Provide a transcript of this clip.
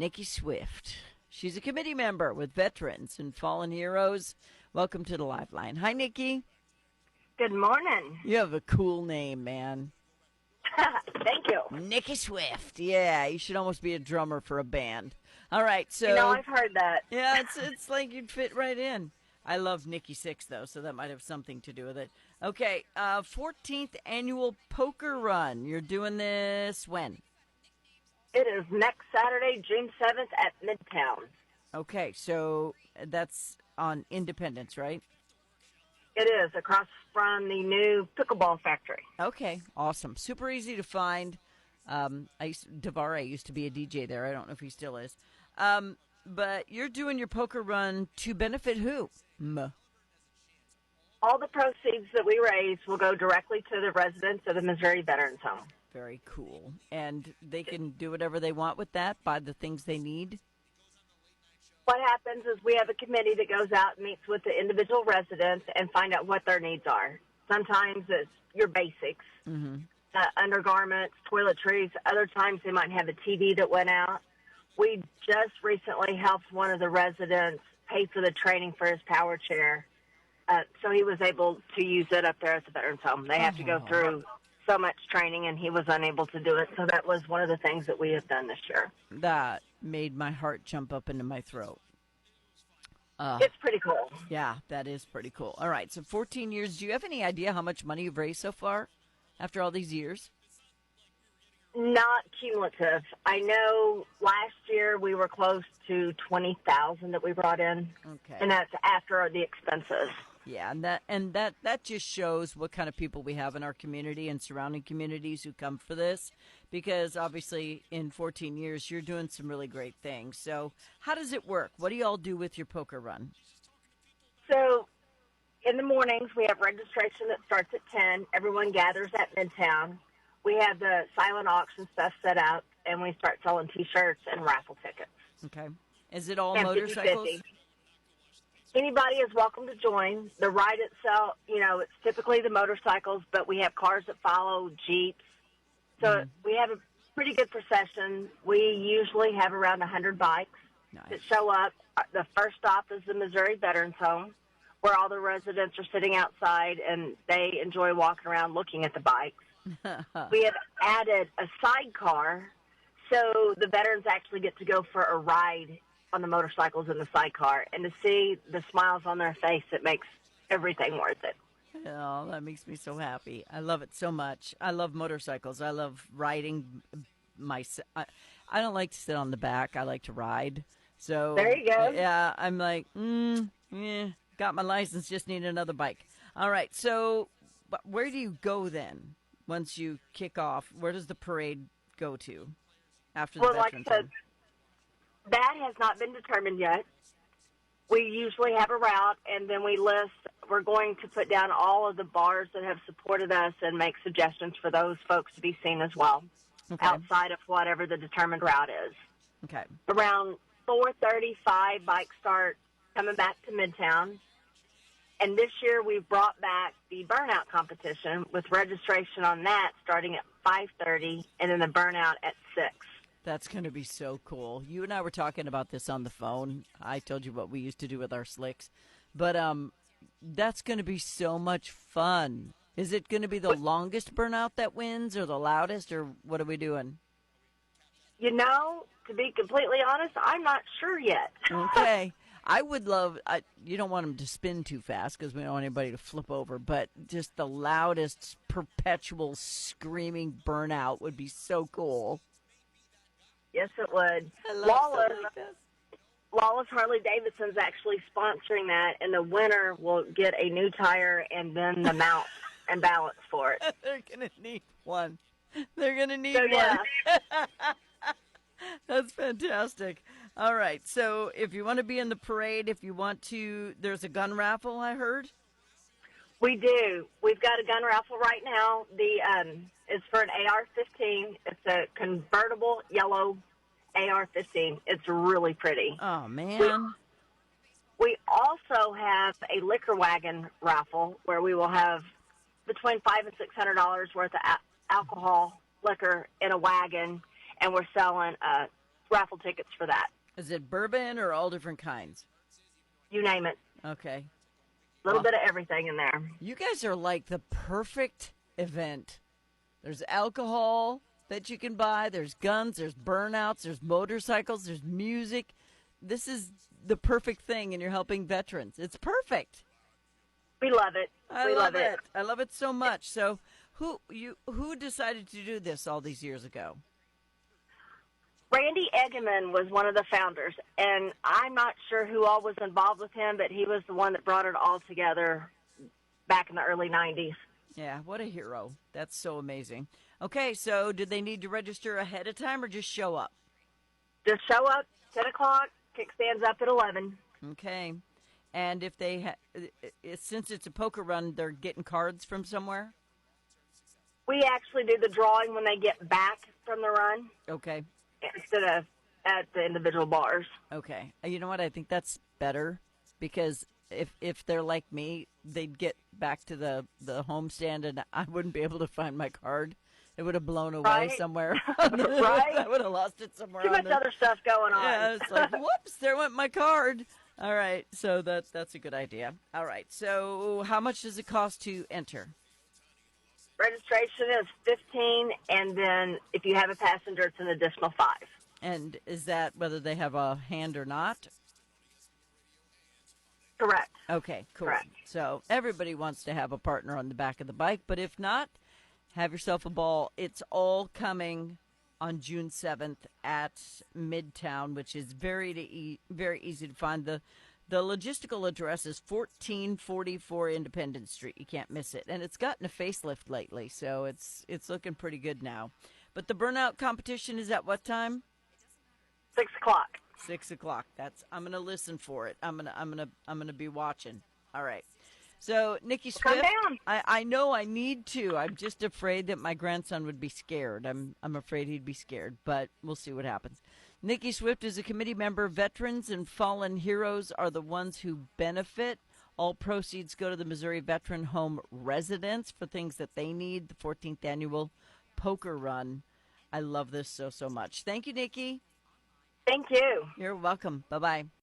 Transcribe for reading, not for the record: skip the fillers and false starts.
Nikki Swift. She's a committee member with Veterans and Fallen Heroes. Welcome to the Lifeline. Hi, Nikki. Good morning. You have a cool name, man. Thank you. Nikki Swift. Yeah, you should almost be a drummer for a band. All right, so I've heard that. Yeah, it's like you'd fit right in. I love Nikki Sixx though, so that might have something to do with it. Okay, 14th annual poker run. You're doing this when? It is next Saturday, June 7th at Midtown. Okay, so that's on Independence, right? It is across from the new pickleball factory. Okay, awesome. Super easy to find. Devare used to be a DJ there. I don't know if he still is. But you're doing your poker run to benefit who? All the proceeds that we raise will go directly to the residents of the Missouri Veterans Home. Very cool. And they can do whatever they want with that, buy the things they need? What happens is we have a committee that goes out and meets with the individual residents and find out what their needs are. Sometimes it's your basics, undergarments, toiletries. Other times they might have a TV that went out. We just recently helped one of the residents pay for the training for his power chair, so he was able to use it up there at the Veterans Home. They have to go through so much training, and he was unable to do it, so that was one of the things that we have done this year. That made my heart jump up into my throat. It's pretty cool. Yeah, that is pretty cool. All right, so 14 years. Do you have any idea how much money you've raised so far after all these years? Not cumulative. I know last year we were close to $20,000 that we brought in, and that's after the expenses. Yeah, and that just shows what kind of people we have in our community and surrounding communities who come for this, because obviously in 14 years you're doing some really great things. So how does it work? What do you all do with your poker run? So in the mornings we have registration that starts at 10. Everyone gathers at Midtown. We have the silent auction stuff set up, and we start selling T-shirts and raffle tickets. Okay. Is it all and motorcycles? 50-50. Anybody is welcome to join. The ride itself, it's typically the motorcycles, but we have cars that follow, Jeeps. So we have a pretty good procession. We usually have around 100 bikes that show up. The first stop is the Missouri Veterans Home, where all the residents are sitting outside, and they enjoy walking around looking at the bikes. We have added a sidecar, so the veterans actually get to go for a ride on the motorcycles in the sidecar, and to see the smiles on their face, it makes everything worth it. Oh, that makes me so happy. I love it so much. I love motorcycles. I love riding. I don't like to sit on the back. I like to ride. So there you go. Yeah, I'm like, got my license, just need another bike. All right, so where do you go then once you kick off? Where does the parade go to after the Veterans Home? That has not been determined yet. We usually have a route, and then we're going to put down all of the bars that have supported us and make suggestions for those folks to be seen as well, outside of whatever the determined route is. Okay. Around 4:35, bikes start coming back to Midtown. And this year we've brought back the burnout competition with registration on that starting at 5:30 and then the burnout at 6. That's going to be so cool. You and I were talking about this on the phone. I told you what we used to do with our slicks. But that's going to be so much fun. Is it going to be the longest burnout that wins or the loudest, or what are we doing? To be completely honest, I'm not sure yet. Okay. I would love, you don't want them to spin too fast because we don't want anybody to flip over, but just the loudest perpetual screaming burnout would be so cool. Yes, it would. Lawless Harley-Davidson's actually sponsoring that, and the winner will get a new tire and then the mount and balance for it. They're going to need one. They're going to need one. Yeah. That's fantastic. All right, so if you want to be in the parade, if you want to, there's a gun raffle, I heard? We do. We've got a gun raffle right now. It's for an AR-15. It's a convertible yellow AR-15. It's really pretty. Oh, man. We also have a liquor wagon raffle where we will have between $500 and $600 worth of alcohol liquor in a wagon, and we're selling raffle tickets for that. Is it bourbon or all different kinds? You name it. Okay. A little bit of everything in there. You guys are like the perfect event. There's alcohol that you can buy. There's guns. There's burnouts. There's motorcycles. There's music. This is the perfect thing, and you're helping veterans. It's perfect. We love it. I love it. I love it so much. So, who decided to do this all these years ago? Randy Egeman was one of the founders, and I'm not sure who all was involved with him, but he was the one that brought it all together back in the early 90s. Yeah, what a hero. That's so amazing. Okay, so did they need to register ahead of time or just show up? Just show up, 10 o'clock, kickstands up at 11. Okay. And if they since it's a poker run, they're getting cards from somewhere? We actually do the drawing when they get back from the run Okay. instead of at the individual bars. Okay. You know what? I think that's better because if they're like me, they'd get back to the homestand and I wouldn't be able to find my card. It would have blown away Right. somewhere. Right? I would have lost it somewhere. Too much other stuff going on. Yeah, it's like, whoops, there went my card. All right, so that's a good idea. All right, so how much does it cost to enter? Registration is $15, and then if you have a passenger, it's an additional $5. And is that whether they have a hand or not? Correct. Okay, cool. Correct. So everybody wants to have a partner on the back of the bike, but if not, have yourself a ball. It's all coming on June 7th at Midtown, which is very easy to find. The logistical address is 1444 Independence Street. You can't miss it. And it's gotten a facelift lately, so it's looking pretty good now. But the burnout competition is at what time? 6 o'clock. 6 o'clock. I'm gonna listen for it. I'm gonna be watching. All right. So Nikki Come Swift, down. I know I need to. I'm just afraid that my grandson would be scared. I'm afraid he'd be scared, but we'll see what happens. Nikki Swift is a committee member. Veterans and fallen heroes are the ones who benefit. All proceeds go to the Missouri Veteran Home residents for things that they need. The 14th annual poker run. I love this so much. Thank you, Nikki. Thank you. You're welcome. Bye-bye.